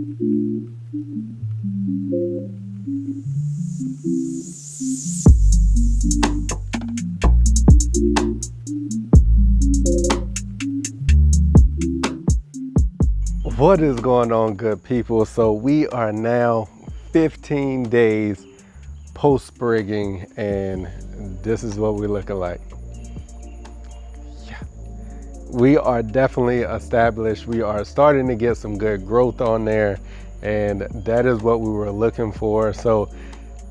What is going on, good people? So we are now 15 days post sprigging, and this is what we're looking like. Yeah, we are definitely established. We are starting to get some good growth on there, and that is what we were looking for. So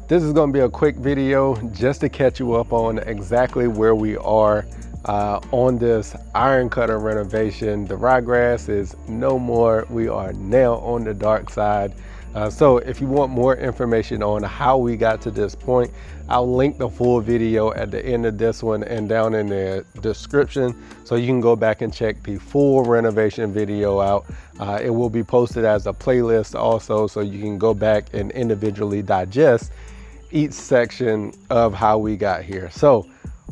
this is going to be a quick video just to catch you up on exactly where we are on this IronCutter renovation. The ryegrass is no more. We are now on the dark side. So if you want more information on how we got to this point, I'll link the full video at the end of this one and down in the description, so you can go back and check the full renovation video out. It will be posted as a playlist also, so you can go back and individually digest each section of how we got here. So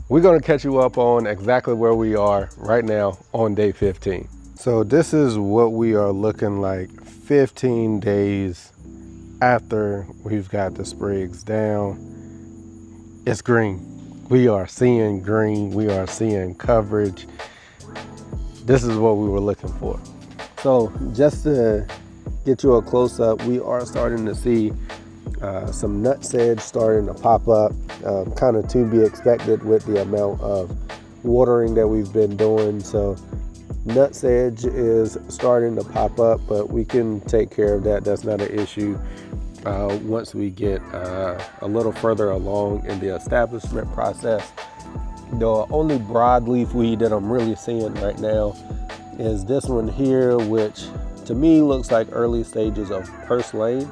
we're going to catch you up on exactly where we are right now on day 15. So this is what we are looking like 15 days after we've got the sprigs down. It's green. We are seeing green. We are seeing coverage. This is what we were looking for. So just to get you a close up, we are starting to see some nut sedge starting to pop up, kind of to be expected with the amount of watering that we've been doing. So nut sedge is starting to pop up, but we can take care of that. That's not an issue once we get a little further along in the establishment process. The only broadleaf weed that I'm really seeing right now is this one here, which to me looks like early stages of purslane.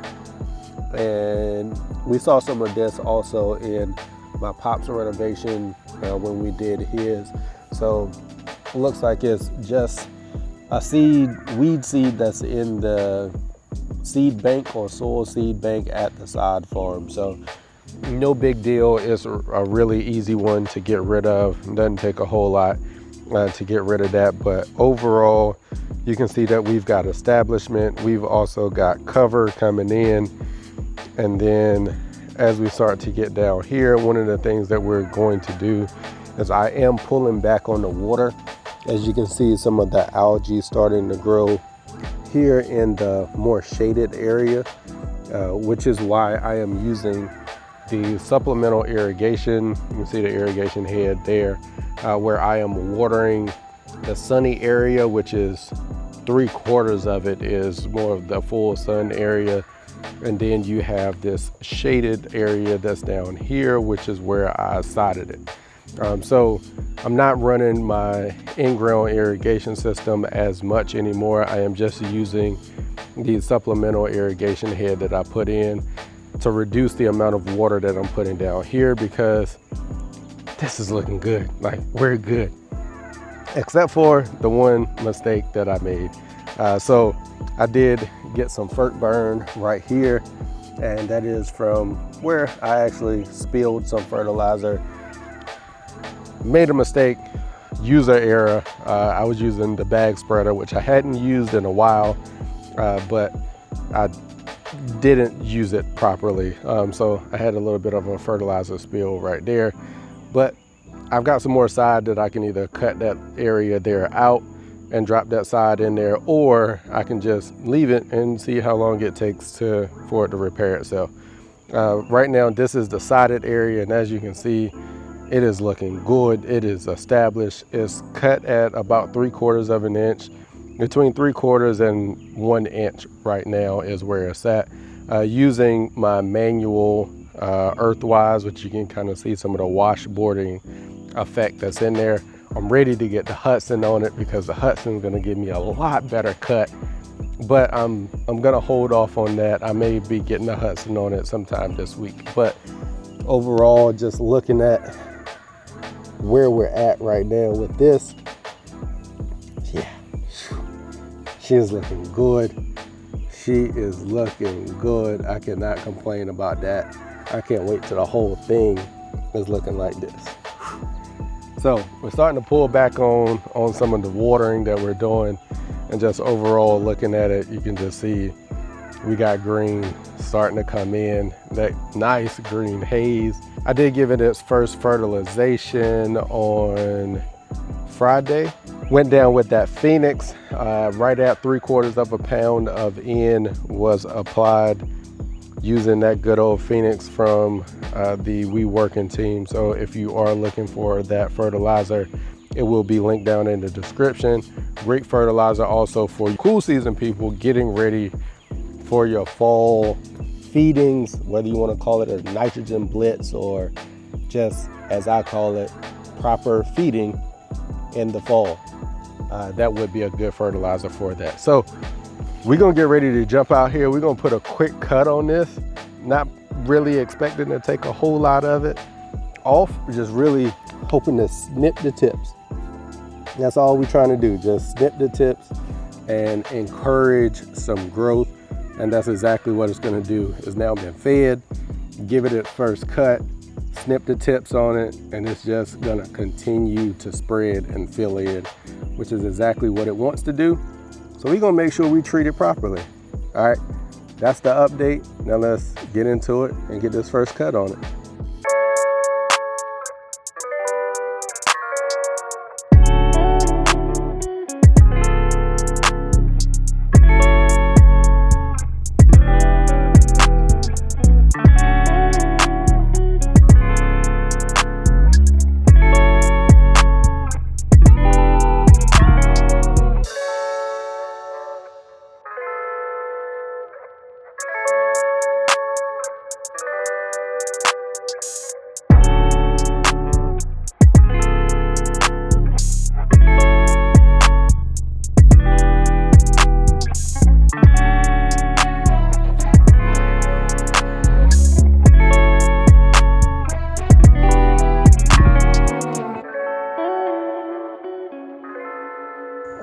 And we saw some of this also in my Pop's renovation when we did his. So it looks like it's just a weed seed that's in the seed bank or soil seed bank at the sod farm. So no big deal. It's a really easy one to get rid of. It doesn't take a whole lot to get rid of that. But overall, you can see that we've got establishment. We've also got cover coming in. And then as we start to get down here, one of the things that we're going to do is I am pulling back on the water. As you can see, some of the algae starting to grow here in the more shaded area, which is why I am using the supplemental irrigation. You can see the irrigation head there, where I am watering the sunny area, which is 3/4 of it is more of the full sun area. And then you have this shaded area that's down here, which is where I sodded it. So I'm not running my in-ground irrigation system as much anymore. I am just using the supplemental irrigation head that I put in to reduce the amount of water that I'm putting down here, because this is looking good. Like, we're good, except for the one mistake that I made. So I did get some fert burn right here, and that is from where I actually spilled some fertilizer. Made a mistake, user error. I was using the bag spreader, which I hadn't used in a while, but I didn't use it properly. So I had a little bit of a fertilizer spill right there, but I've got some more side that I can either cut that area there out and drop that side in there, or I can just leave it and see how long it takes for it to repair itself. Right now, this is the sodded area, and as you can see, it is looking good. It is established. It's cut at about 3/4 of an inch. Between 3/4 and 1 inch right now is where it's at. Using my manual earthwise, which you can kind of see some of the washboarding effect that's in there. I'm ready to get the Hudson on it, because the Hudson's gonna give me a lot better cut, but I'm gonna hold off on that. I may be getting the Hudson on it sometime this week. But overall, just looking at where we're at right now with this, yeah, she is looking good. She is looking good. I cannot complain about that. I can't wait till the whole thing is looking like this. So we're starting to pull back on some of the watering that we're doing, and just overall looking at it, you can just see We got green starting to come in, that nice green haze. I did give it its first fertilization on Friday. Went down with that FeNiX, right at 3/4 pound of N was applied using that good old FeNiX from the Workin team. So if you are looking for that fertilizer, it will be linked down in the description. Great fertilizer also for cool season people getting ready for your fall feedings, whether you want to call it a nitrogen blitz or just, as I call it, proper feeding in the fall. That would be a good fertilizer for that. So we're gonna get ready to jump out here. We're gonna put a quick cut on this, not really expecting to take a whole lot of it off, just really hoping to snip the tips. That's all we're trying to do, just snip the tips and encourage some growth. And that's exactly what it's gonna do. It's now been fed, give it its first cut, snip the tips on it, and it's just gonna continue to spread and fill in, which is exactly what it wants to do. So we're gonna make sure we treat it properly. All right, that's the update. Now let's get into it and get this first cut on it.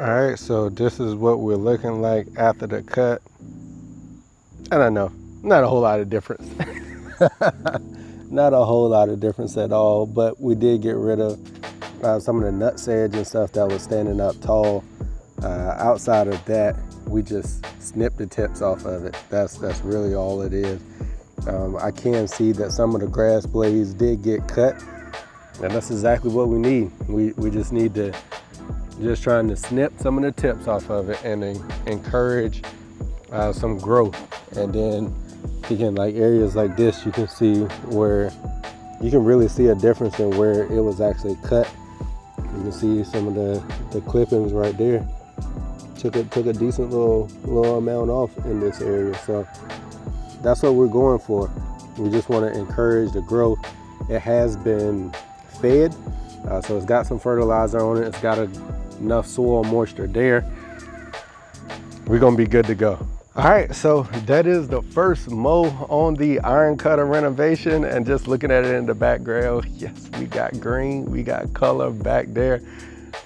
All right, so this is what we're looking like after the cut. And I know, not a whole lot of difference. Not a whole lot of difference at all, but we did get rid of some of the nutsedge and stuff that was standing up tall. Outside of that, we just snipped the tips off of it. That's really all it is. I can see that some of the grass blades did get cut, and that's exactly what we need. We just need to trying to snip some of the tips off of it and encourage some growth. And then again, like areas like this, you can see where you can really see a difference in where it was actually cut. You can see some of the clippings right there. Took a decent little amount off in this area. So that's what we're going for. We just want to encourage the growth. It has been fed, so it's got some fertilizer on it. It's got enough soil moisture there. We're gonna be good to go. All right, so that is the first mow on the IronCutter renovation, and just looking at it in the background, yes, we got green, we got color back there.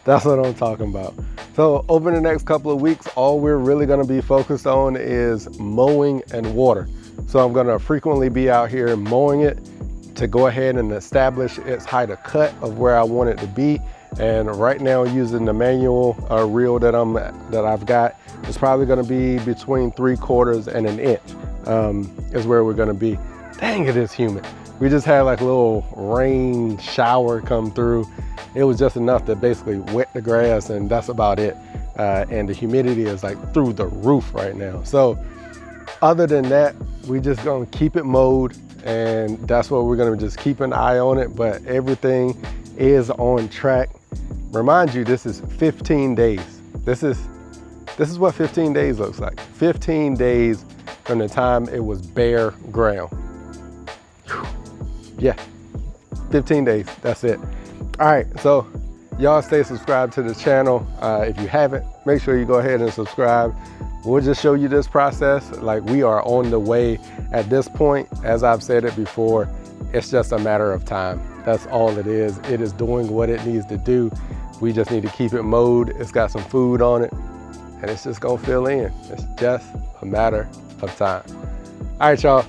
That's what I'm talking about. So over the next couple of weeks, all we're really gonna be focused on is mowing and water. So I'm gonna frequently be out here mowing it to go ahead and establish its height of cut of where I want it to be. And right now, using the manual reel that I've got, it's probably gonna be between 3/4 and an inch is where we're gonna be. Dang, it is humid. We just had like a little rain shower come through. It was just enough to basically wet the grass, and that's about it. And the humidity is like through the roof right now. So other than that, we just gonna keep it mowed, and that's what we're gonna just keep an eye on it. But everything is on track. Remind you, this is 15 days. This is what 15 days looks like. 15 days from the time it was bare ground. Whew. Yeah, 15 days, that's it. All right, so y'all stay subscribed to the channel. If you haven't, make sure you go ahead and subscribe. We'll just show you this process. Like, we are on the way at this point. As I've said it before, it's just a matter of time. That's all it is. It is doing what it needs to do. We just need to keep it mowed. It's got some food on it, and it's just gonna fill in. It's just a matter of time. All right, y'all.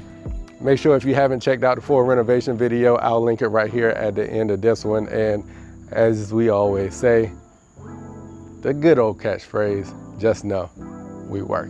Make sure if you haven't checked out the full renovation video, I'll link it right here at the end of this one. And as we always say, the good old catchphrase, just know we work.